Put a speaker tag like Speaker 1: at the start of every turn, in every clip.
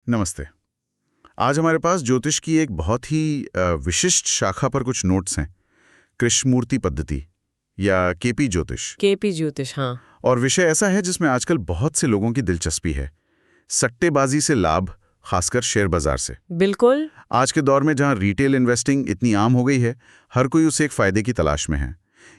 Speaker 1: नमस्ते। आज हमारे पास ज्योतिष की एक बहुत ही विशिष्ट शाखा पर कुछ नोट्स हैं। कृष्णमूर्ति पद्धति या केपी ज्योतिष।
Speaker 2: केपी ज्योतिष, हाँ।
Speaker 1: और विषय ऐसा है जिसमें आजकल बहुत से लोगों की दिलचस्पी है। सट्टेबाजी से लाभ, खासकर शेयर बाजार से।
Speaker 2: बिल्कुल।
Speaker 1: आज के दौर में जहां रिटेल इन्वेस्टिंग इतनी आम हो गई है, हर कोई उसे एक फायदे की तलाश में है।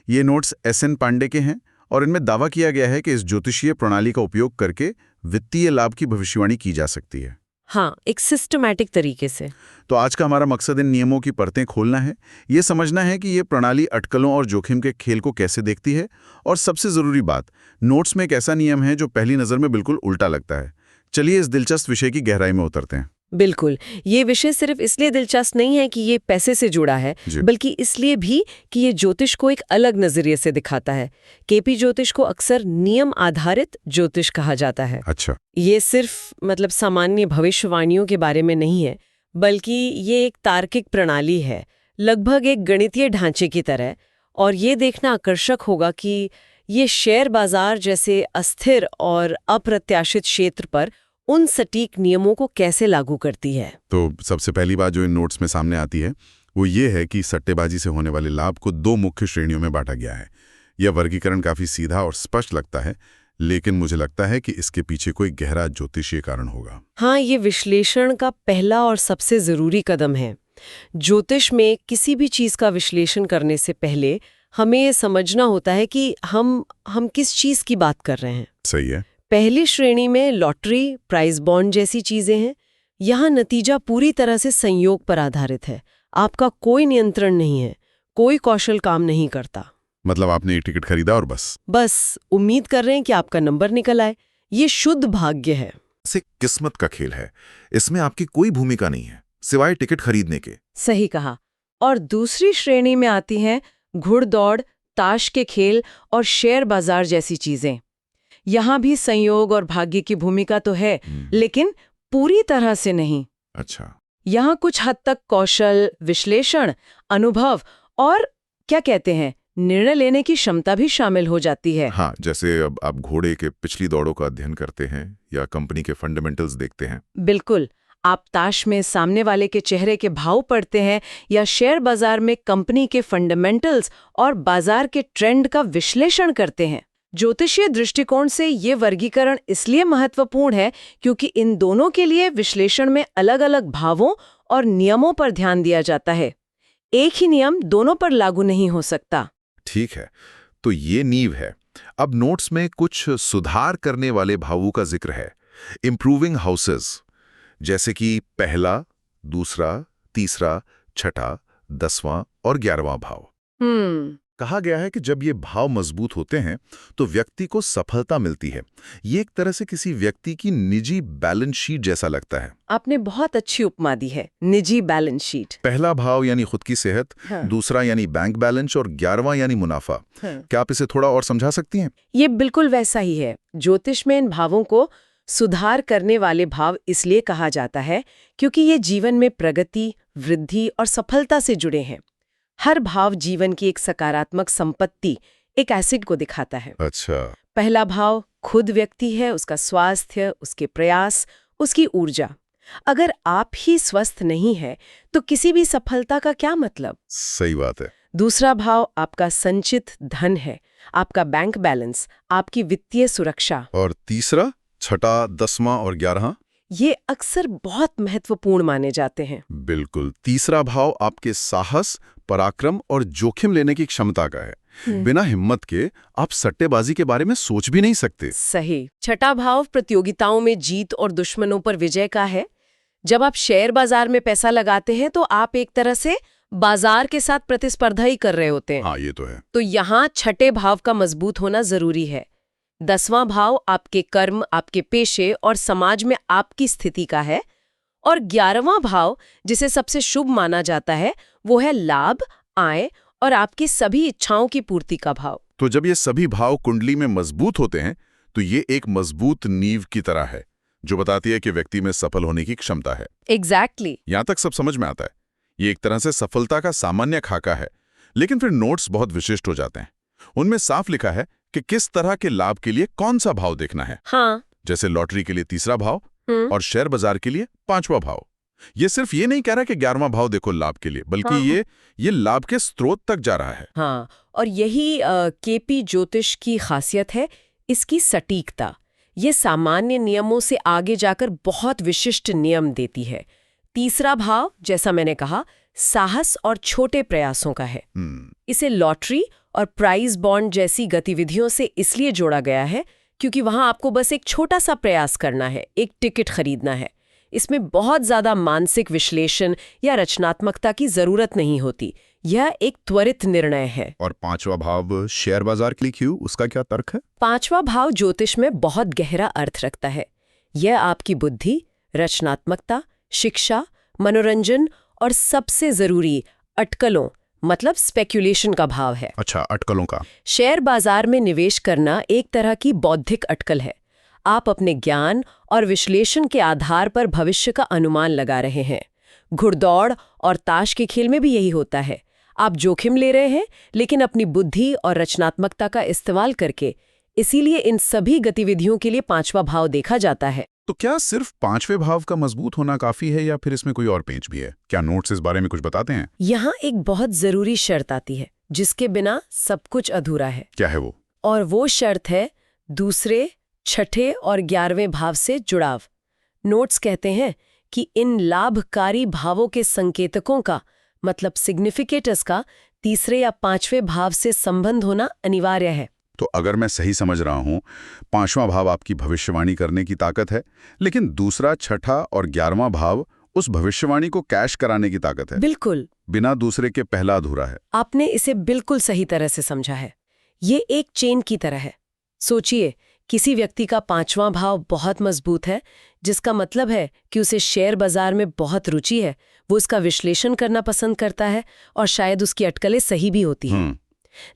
Speaker 1: ये नोट्स एस.एन. पांडे के हैं और इनमें दावा किया गया है कि इस ज्योतिषीय प्रणाली का उपयोग करके वित्तीय लाभ की भविष्यवाणी की जा सकती है।
Speaker 2: हाँ, एक सिस्टमैटिक तरीके से।
Speaker 1: तो आज का हमारा मकसद इन नियमों की परतें खोलना है, ये समझना है कि ये प्रणाली अटकलों और जोखिम के खेल को कैसे देखती है, और सबसे जरूरी बात, नोट्स में एक ऐसा नियम है जो पहली नजर में बिल्कुल उल्टा लगता है। चलिए इस दिलचस्प विषय की गहराई में उतरते हैं।
Speaker 2: बिल्कुल। ये विषय सिर्फ इसलिए दिलचस्प नहीं है कि ये पैसे से जुड़ा है, बल्कि इसलिए भी कि ये ज्योतिष को एक अलग नजरिए से दिखाता है। केपी ज्योतिष को अक्सर नियम आधारित ज्योतिष कहा जाता है।
Speaker 1: अच्छा।
Speaker 2: ये सिर्फ सामान्य भविष्यवाणियों के बारे में नहीं है, बल्कि ये एक तार्किक प्रणाली है, लगभग एक गणितीय ढांचे की तरह। और ये देखना आकर्षक होगा कि ये शेयर बाजार जैसे अस्थिर और अप्रत्याशित क्षेत्र पर उन सटीक नियमों को कैसे लागू करती है।
Speaker 1: तो सबसे पहली बात जो इन नोट्स में सामने आती है वो ये है कि सट्टेबाजी से होने वाले लाभ को दो मुख्य श्रेणियों में बांटा गया है। यह वर्गीकरण काफी सीधा और स्पष्ट लगता है, लेकिन मुझे लगता है कि इसके पीछे कोई गहरा ज्योतिषीय कारण होगा।
Speaker 2: हाँ, ये विश्लेषण का पहला और सबसे जरूरी कदम है। ज्योतिष में किसी भी चीज का विश्लेषण करने से पहले हमें ये समझना होता है कि हम किस चीज की बात कर रहे हैं।
Speaker 1: सही है।
Speaker 2: पहली श्रेणी में लॉटरी, प्राइज बॉन्ड जैसी चीजें हैं। यहाँ नतीजा पूरी तरह से संयोग पर आधारित है। आपका कोई नियंत्रण नहीं है, कोई कौशल काम नहीं करता।
Speaker 1: मतलब आपने एक टिकट खरीदा और बस
Speaker 2: उम्मीद कर रहे हैं कि आपका नंबर निकल आए। ये शुद्ध भाग्य है।
Speaker 3: से किस्मत का खेल है। इसमें आपकी कोई भूमिका नहीं है सिवाय टिकट खरीदने के।
Speaker 2: सही कहा। और दूसरी श्रेणी में आती हैं घुड़दौड़, ताश के खेल और शेयर बाजार जैसी चीजें। यहाँ भी संयोग और भाग्य की भूमिका तो है, लेकिन पूरी तरह से नहीं।
Speaker 3: अच्छा।
Speaker 2: यहाँ कुछ हद तक कौशल, विश्लेषण, अनुभव और निर्णय लेने की क्षमता भी शामिल हो जाती है।
Speaker 3: हाँ, जैसे अब आप घोड़े के पिछली दौड़ों का अध्ययन करते हैं या कंपनी के फंडामेंटल्स देखते हैं।
Speaker 2: बिल्कुल। आप ताश में सामने वाले के चेहरे के भाव पढ़ते हैं या शेयर बाजार में कंपनी के फंडामेंटल्स और बाजार के ट्रेंड का विश्लेषण करते हैं। ज्योतिषीय दृष्टिकोण से ये वर्गीकरण इसलिए महत्वपूर्ण है क्योंकि इन दोनों के लिए विश्लेषण में अलग-अलग भावों और नियमों पर ध्यान दिया जाता है। एक ही नियम दोनों पर लागू नहीं हो सकता।
Speaker 3: ठीक है, तो ये नींव है। अब नोट्स में कुछ सुधार करने वाले भावों का जिक्र है। इम्प्रूविंग हाउसेस, जैसे कि पहला, दूसरा, तीसरा, छठा, 10वां और 11वां भाव। कहा गया है कि जब ये भाव मजबूत होते हैं तो व्यक्ति को सफलता मिलती है। ये एक तरह से किसी व्यक्ति की निजी बैलेंस शीट जैसा लगता है।
Speaker 2: आपने बहुत अच्छी उपमा दी है, निजी बैलेंस शीट।
Speaker 3: पहला भाव यानी खुद की सेहत,
Speaker 2: हाँ।
Speaker 3: दूसरा यानी बैंक बैलेंस और 11वां यानी मुनाफा।
Speaker 2: हाँ।
Speaker 3: क्या आप इसे थोड़ा और समझा सकती हैं?
Speaker 2: ये बिल्कुल वैसा ही है। ज्योतिष में इन भावों को सुधार करने वाले भाव इसलिए कहा जाता है क्योंकि ये जीवन में प्रगति, वृद्धि और सफलता से जुड़े हैं। हर भाव जीवन की एक सकारात्मक संपत्ति, एक एसिड को दिखाता है।
Speaker 3: अच्छा।
Speaker 2: पहला भाव खुद व्यक्ति है, उसका स्वास्थ्य, उसके प्रयास, उसकी ऊर्जा। अगर आप ही स्वस्थ नहीं है तो किसी भी सफलता का क्या मतलब।
Speaker 3: सही बात है।
Speaker 2: दूसरा भाव आपका संचित धन है, आपका बैंक बैलेंस, आपकी वित्तीय सुरक्षा।
Speaker 3: और तीसरा, छठा, 10वां और 11वां?
Speaker 2: ये अक्सर बहुत महत्वपूर्ण माने जाते हैं।
Speaker 3: बिल्कुल। तीसरा भाव आपके साहस, पराक्रम और जोखिम लेने की क्षमता का है। बिना हिम्मत के आप सट्टेबाजी के बारे में सोच भी नहीं सकते।
Speaker 2: सही। छठा भाव प्रतियोगिताओं में जीत और दुश्मनों पर विजय का है। जब आप शेयर बाजार में पैसा लगाते हैं तो आप एक तरह से बाजार के साथ प्रतिस्पर्धा ही कर रहे होते हैं।
Speaker 3: हाँ, ये तो है।
Speaker 2: तो यहाँ छठे भाव का मजबूत होना जरूरी है। 10वां भाव आपके कर्म, आपके पेशे और समाज में आपकी स्थिति का है। और 11वां भाव, जिसे सबसे शुभ माना जाता है, वो है लाभ, आय और आपकी सभी इच्छाओं की पूर्ति का भाव।
Speaker 3: तो जब ये सभी भाव कुंडली में मजबूत होते हैं तो ये एक मजबूत नींव की तरह है जो बताती है कि व्यक्ति में सफल होने की क्षमता है।
Speaker 2: एग्जैक्टली।
Speaker 3: यहां तक सब समझ में आता है। ये एक तरह से सफलता का सामान्य खाका है। लेकिन फिर नोट्स बहुत विशिष्ट हो जाते हैं। उनमें साफ लिखा है कि किस तरह के लाभ के लिए कौन सा भाव देखना है।
Speaker 2: हाँ।
Speaker 3: जैसे लॉटरी के लिए तीसरा भाव,
Speaker 1: और शेयर बाजार के लिए 5वां भाव। ये सिर्फ ये नहीं कह रहा कि 11वां भाव देखो लाभ के लिए, बल्कि ये लाभ के स्रोत तक जा रहा है।
Speaker 2: हाँ, और यही केपी ज्योतिष की खासियत है, इसकी सटीकता। ये सामान्य नियमों से आगे जाकर बहुत विशिष्ट नियम देती है। तीसरा भाव, जैसा मैंने कहा, साहस और छोटे प्रयासों का है। इसे लॉटरी और प्राइज बॉन्ड जैसी गतिविधियों से इसलिए जोड़ा गया है क्योंकि वहां आपको बस एक छोटा सा प्रयास करना है, एक टिकट खरीदना है। इसमें बहुत ज्यादा मानसिक विश्लेषण या रचनात्मकता की जरूरत नहीं होती। यह एक त्वरित निर्णय है।
Speaker 4: और 5वां भाव शेयर बाजार के लिए क्यों, उसका क्या तर्क है?
Speaker 2: 5वां भाव ज्योतिष में बहुत गहरा अर्थ रखता है। यह आपकी बुद्धि, रचनात्मकता, शिक्षा, मनोरंजन और सबसे जरूरी अटकलों मतलब स्पेक्यूलेशन का भाव है।
Speaker 4: अच्छा, अटकलों का।
Speaker 2: शेयर बाजार में निवेश करना एक तरह की बौद्धिक अटकल है। आप अपने ज्ञान और विश्लेषण के आधार पर भविष्य का अनुमान लगा रहे हैं। घुड़दौड़ और ताश के खेल में भी यही होता है। आप जोखिम ले रहे हैं, लेकिन अपनी बुद्धि और रचनात्मकता का इस्तेमाल करके। इसीलिए इन सभी गतिविधियों के लिए 5वां भाव देखा जाता है।
Speaker 4: तो क्या सिर्फ 5वें भाव का मजबूत होना काफी है या फिर इसमें कोई और पेंच भी है? क्या नोट्स इस बारे में कुछ बताते हैं?
Speaker 2: यहाँ एक बहुत जरूरी शर्त आती है, जिसके बिना सब कुछ अधूरा है।
Speaker 4: क्या है वो?
Speaker 2: और वो शर्त है दूसरे, छठे और 11वें भाव से जुड़ाव। नोट्स कहते हैं कि इन लाभकारी भावों के संकेतकों का मतलब सिग्निफिकेटर्स का तीसरे या 5वें भाव से संबंध होना अनिवार्य है।
Speaker 4: तो अगर मैं सही समझ रहा हूं, 5वां भाव आपकी भविष्यवाणी करने की ताकत है, लेकिन दूसरा, छठा और 11वां भाव उस भविष्यवाणी को कैश कराने की ताकत है।
Speaker 2: बिल्कुल।
Speaker 4: बिना दूसरे के पहला अधूरा है।
Speaker 2: आपने इसे बिल्कुल सही तरह से समझा है। ये एक चेन की तरह है। सोचिए, किसी व्यक्ति का 5वां भाव बहुत मजबूत है, जिसका मतलब है कि उसे शेयर बाजार में बहुत रुचि है, वो उसका विश्लेषण करना पसंद करता है और शायद उसकी अटकलें सही भी होती हैं।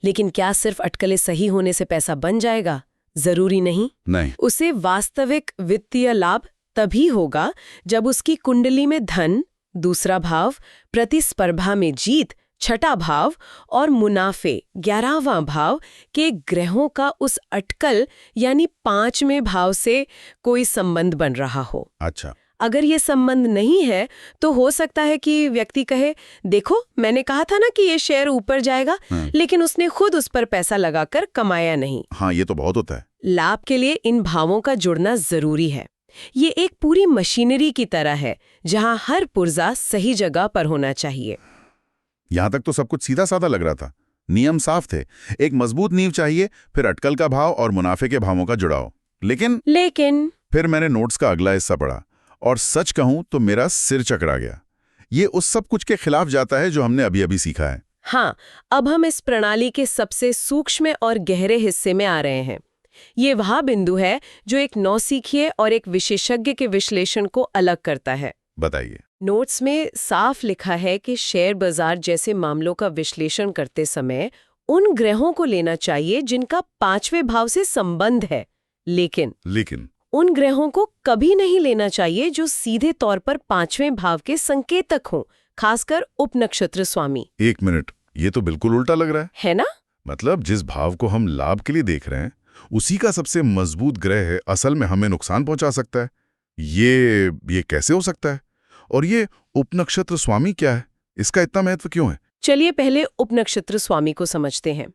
Speaker 2: लेकिन क्या सिर्फ अटकलें सही होने से पैसा बन जाएगा? जरूरी नहीं। उसे वास्तविक वित्तीय लाभ तभी होगा जब उसकी कुंडली में धन, दूसरा भाव, प्रतिस्पर्धा में जीत, छठा भाव और मुनाफे, 11वां भाव के ग्रहों का उस अटकल यानी 5वें भाव से कोई संबंध बन रहा हो।
Speaker 4: अच्छा।
Speaker 2: अगर ये संबंध नहीं है तो हो सकता है कि व्यक्ति कहे, देखो मैंने कहा था ना कि ये शेयर ऊपर जाएगा, लेकिन उसने खुद उस पर पैसा लगाकर कमाया नहीं।
Speaker 4: हाँ, ये तो बहुत होता है।
Speaker 2: लाभ के लिए इन भावों का जुड़ना जरूरी है। ये एक पूरी मशीनरी की तरह है, जहां हर पुर्जा सही जगह पर होना चाहिए।
Speaker 4: यहां तक तो सब कुछ सीधा साधा लग रहा था। नियम साफ थे। एक मजबूत नींव चाहिए, फिर अटकल का भाव और मुनाफे के भावों का जुड़ाव। लेकिन
Speaker 3: फिर मैंने नोट्स का अगला हिस्सा पढ़ा और सच कहूं तो मेरा सिर चकरा गया। ये उस सब कुछ के खिलाफ जाता है जो हमने अभी अभी सीखा है।
Speaker 2: हाँ, अब हम इस प्रणाली के सबसे सूक्ष्म और गहरे हिस्से में आ रहे हैं। ये वह बिंदु है जो एक नौसीखिए और एक विशेषज्ञ के विश्लेषण को अलग करता है।
Speaker 3: बताइए।
Speaker 2: नोट्स में साफ लिखा है कि शेयर बाजार जैसे मामलों का विश्लेषण करते समय उन ग्रहों को लेना चाहिए जिनका 5वें भाव से संबंध है, लेकिन उन ग्रहों को कभी नहीं लेना चाहिए जो सीधे तौर पर 5वें भाव के संकेतक हों, खासकर उपनक्षत्र स्वामी।
Speaker 3: एक मिनट, ये तो बिल्कुल उल्टा लग रहा
Speaker 2: है ना?
Speaker 3: मतलब जिस भाव को हम लाभ के लिए देख रहे हैं, उसी का सबसे मजबूत ग्रह असल में हमें नुकसान पहुंचा सकता है। ये कैसे हो सकता है? और ये उपनक्षत्र स्वामी क्या है? इसका इतना महत्व क्यों है?
Speaker 2: चलिए पहले उपनक्षत्र स्वामी को समझते हैं।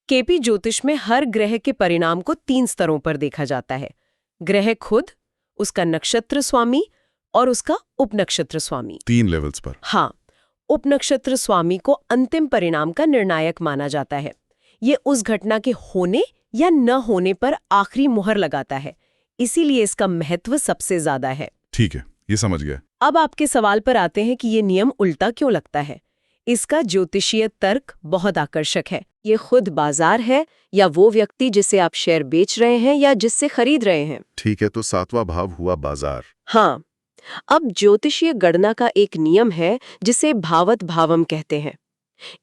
Speaker 2: केपी ज्योतिष में हर ग्रह के परिणाम को 3 स्तरों पर देखा जाता है: ग्रह खुद, उसका नक्षत्र स्वामी और उसका उपनक्षत्र स्वामी।
Speaker 3: 3 लेवल्स पर।
Speaker 2: हाँ, उपनक्षत्र स्वामी को अंतिम परिणाम का निर्णायक माना जाता है। ये उस घटना के होने या न होने पर आखिरी मुहर लगाता है, इसीलिए इसका महत्व सबसे ज्यादा है।
Speaker 3: ठीक है, ये समझ गया।
Speaker 2: अब आपके सवाल पर आते हैं कि ये नियम उल्टा क्यों लगता है। इसका ज्योतिषीय तर्क बहुत आकर्षक है। ये खुद बाजार है या वो व्यक्ति जिसे आप शेयर बेच रहे हैं या जिससे खरीद रहे हैं?
Speaker 3: ठीक है, तो 7वां भाव हुआ बाजार।
Speaker 2: हाँ, अब ज्योतिषीय गणना का एक नियम है जिसे भावत भावम कहते हैं।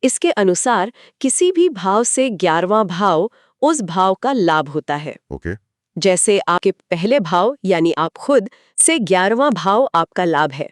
Speaker 2: इसके अनुसार किसी भी भाव से 11वां भाव उस भाव का लाभ होता है।
Speaker 3: ओके।
Speaker 2: जैसे आपके पहले भाव यानी आप खुद से 11वां भाव आपका लाभ है।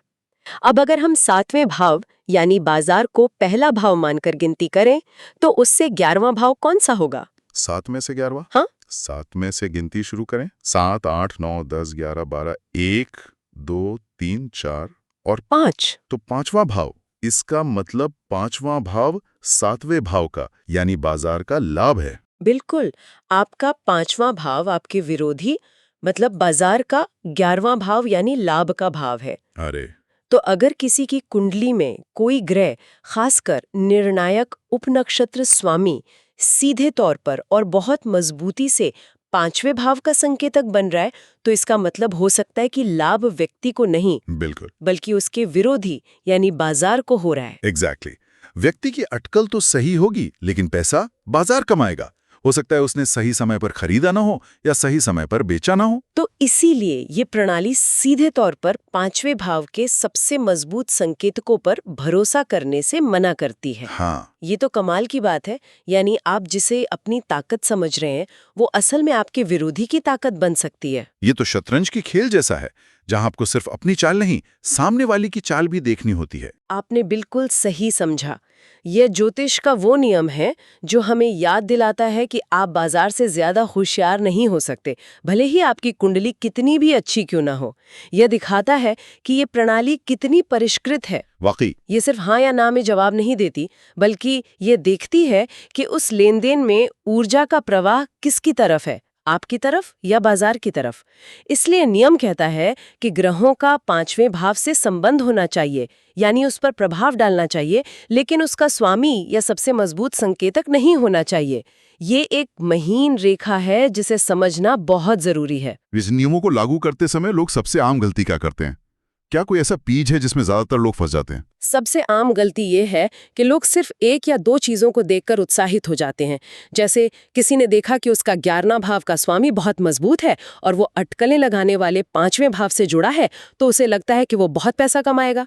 Speaker 2: अब अगर हम 7वें भाव यानी बाजार को पहला भाव मानकर गिनती करें तो उससे 11वां भाव कौन सा होगा?
Speaker 3: 7 में से 11वां?
Speaker 2: हाँ,
Speaker 4: 7 में से गिनती शुरू करें। 7, 8, 9, 10, 11, 12, 1, 2, 3, 4 और
Speaker 2: 5।
Speaker 4: तो 5वां भाव। इसका मतलब 5वां भाव 7वें भाव का यानी बाजार का लाभ है।
Speaker 2: बिल्कुल, आपका 5वां भाव आपके विरोधी मतलब बाजार का 11वां भाव यानी लाभ का भाव है।
Speaker 4: अरे
Speaker 2: तो अगर किसी की कुंडली में कोई ग्रह, खासकर निर्णायक उपनक्षत्र स्वामी, सीधे तौर पर और बहुत मजबूती से 5वें भाव का संकेतक बन रहा है, तो इसका मतलब हो सकता है कि लाभ व्यक्ति को नहीं,
Speaker 4: बिल्कुल,
Speaker 2: बल्कि उसके विरोधी यानी बाजार को हो रहा है।
Speaker 4: एग्जैक्टली। व्यक्ति की अटकल तो सही होगी, लेकिन पैसा बाजार कमाएगा। हो सकता है उसने सही समय पर खरीदा ना हो या सही समय पर बेचा ना हो।
Speaker 2: तो इसीलिए ये प्रणाली सीधे तौर पर 5वें भाव के सबसे मजबूत संकेतकों पर भरोसा करने से मना करती है।
Speaker 4: हाँ,
Speaker 2: ये तो कमाल की बात है, यानी आप जिसे अपनी ताकत समझ रहे हैं, वो असल में आपके विरोधी की ताकत बन सकती है।
Speaker 4: ये तो शतरंज की खेल जैसा है, जहां आपको सिर्फ अपनी चाल नहीं, सामने वाली की चाल भी देखनी होती है।
Speaker 2: आपने बिल्कुल सही समझा। यह ज्योतिष का वो नियम है जो हमें याद दिलाता है कि आप बाजार से ज्यादा होशियार नहीं हो सकते, भले ही आपकी कुंडली कितनी भी अच्छी क्यों ना हो। यह दिखाता है कि ये प्रणाली कितनी परिष्कृत है।
Speaker 4: वाकई
Speaker 2: ये सिर्फ हाँ या ना में जवाब नहीं देती, बल्कि ये देखती है कि उस लेन-देन में ऊर्जा का प्रवाह किसकी तरफ है, आपकी तरफ या बाजार की तरफ। इसलिए नियम कहता है कि ग्रहों का 5वें भाव से संबंध होना चाहिए, यानी उस पर प्रभाव डालना चाहिए, लेकिन उसका स्वामी या सबसे मजबूत संकेतक नहीं होना चाहिए। ये एक महीन रेखा है जिसे समझना बहुत जरूरी है।
Speaker 4: इस नियमों को लागू करते समय लोग सबसे आम गलती क्या करते हैं? क्या कोई ऐसा पीज है जिसमें ज्यादातर लोग फंस जाते हैं?
Speaker 2: सबसे आम गलती ये है कि लोग सिर्फ एक या दो चीजों को देखकर उत्साहित हो जाते हैं। जैसे किसी ने देखा कि उसका 11वां भाव का स्वामी बहुत मजबूत है और वो अटकलें लगाने वाले 5वें भाव से जुड़ा है, तो उसे लगता है कि वो बहुत पैसा कमाएगा।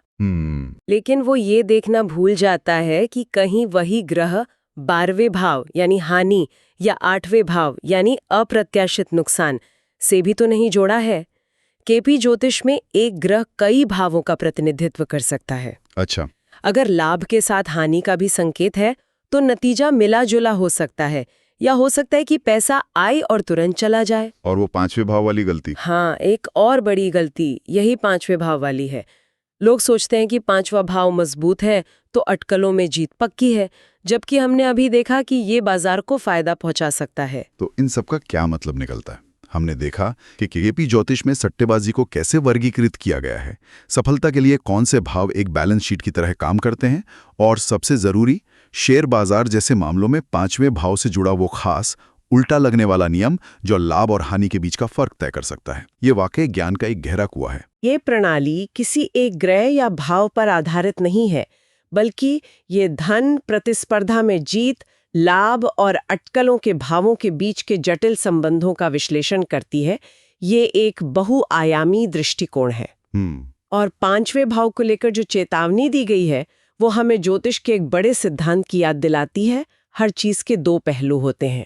Speaker 2: लेकिन वो ये देखना भूल जाता है कि कहीं वही ग्रह 12वें भाव यानी हानि या 8वें भाव यानी अप्रत्याशित नुकसान से भी तो नहीं जोड़ा है। केपी ज्योतिष में एक ग्रह कई भावों का प्रतिनिधित्व कर सकता है।
Speaker 4: अच्छा,
Speaker 2: अगर लाभ के साथ हानि का भी संकेत है, तो नतीजा मिला जुला हो सकता है, या हो सकता है कि पैसा आए और तुरंत चला जाए।
Speaker 4: और वो 5वें भाव वाली गलती?
Speaker 2: हाँ, एक और बड़ी गलती यही 5वें भाव वाली है। लोग सोचते हैं कि 5वां भाव मजबूत है तो अटकलों में जीत पक्की है, जबकि हमने अभी देखा कि ये बाजार को फायदा पहुंचा सकता है।
Speaker 4: तो इन सब का क्या मतलब निकलता है? हमने देखा कि केपी ज्योतिष में सट्टेबाजी को कैसे वर्गीकृत किया गया है, सफलता के लिए कौन से भाव एक बैलेंस शीट की तरह काम करते हैं, और सबसे जरूरी, शेयर बाजार जैसे मामलों में 5वें भाव से जुड़ा वो खास उल्टा लगने वाला नियम जो लाभ और हानि के बीच का फर्क तय कर सकता है। ये वाकई ज्ञान का एक गहरा कुआं है।
Speaker 2: ये प्रणाली किसी एक ग्रह या भाव पर आधारित नहीं है, बल्कि ये धन, प्रतिस्पर्धा में जीत, लाभ और अटकलों के भावों के बीच के जटिल संबंधों का विश्लेषण करती है। ये एक बहुआयामी दृष्टिकोण है। और 5वें भाव को लेकर जो चेतावनी दी गई है, वो हमें ज्योतिष के एक बड़े सिद्धांत की याद दिलाती है। हर चीज के दो पहलू होते हैं।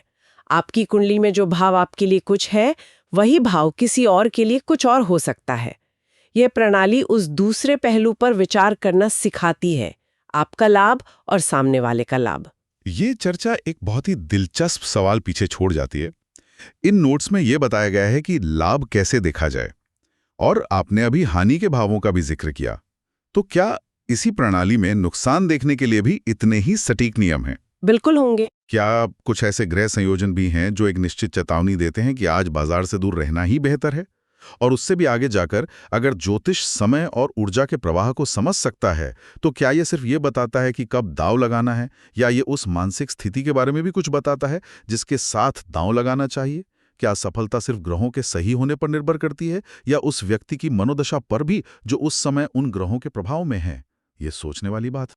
Speaker 2: आपकी कुंडली में जो भाव आपके लिए कुछ है, वही भाव किसी और के लिए कुछ और हो सकता है। यह प्रणाली उस दूसरे पहलू पर विचार करना सिखाती है, आपका लाभ और सामने वाले का लाभ।
Speaker 4: ये चर्चा एक बहुत ही दिलचस्प सवाल पीछे छोड़ जाती है। इन नोट्स में यह बताया गया है कि लाभ कैसे देखा जाए, और आपने अभी हानि के भावों का भी जिक्र किया। तो क्या इसी प्रणाली में नुकसान देखने के लिए भी इतने ही सटीक नियम हैं?
Speaker 2: बिल्कुल होंगे।
Speaker 4: क्या कुछ ऐसे ग्रह संयोजन भी हैं जो एक निश्चित चेतावनी देते हैं कि आज बाजार से दूर रहना ही बेहतर है? और उससे भी आगे जाकर अगर ज्योतिष समय और ऊर्जा के प्रवाह को समझ सकता है, तो क्या यह सिर्फ ये बताता है कि कब दांव लगाना है, या ये उस मानसिक स्थिति के बारे में भी कुछ बताता है जिसके साथ दांव लगाना चाहिए? क्या सफलता सिर्फ ग्रहों के सही होने पर निर्भर करती है, या उस व्यक्ति की मनोदशा पर भी जो उस समय उन ग्रहों के प्रभाव में है? ये सोचने वाली बात।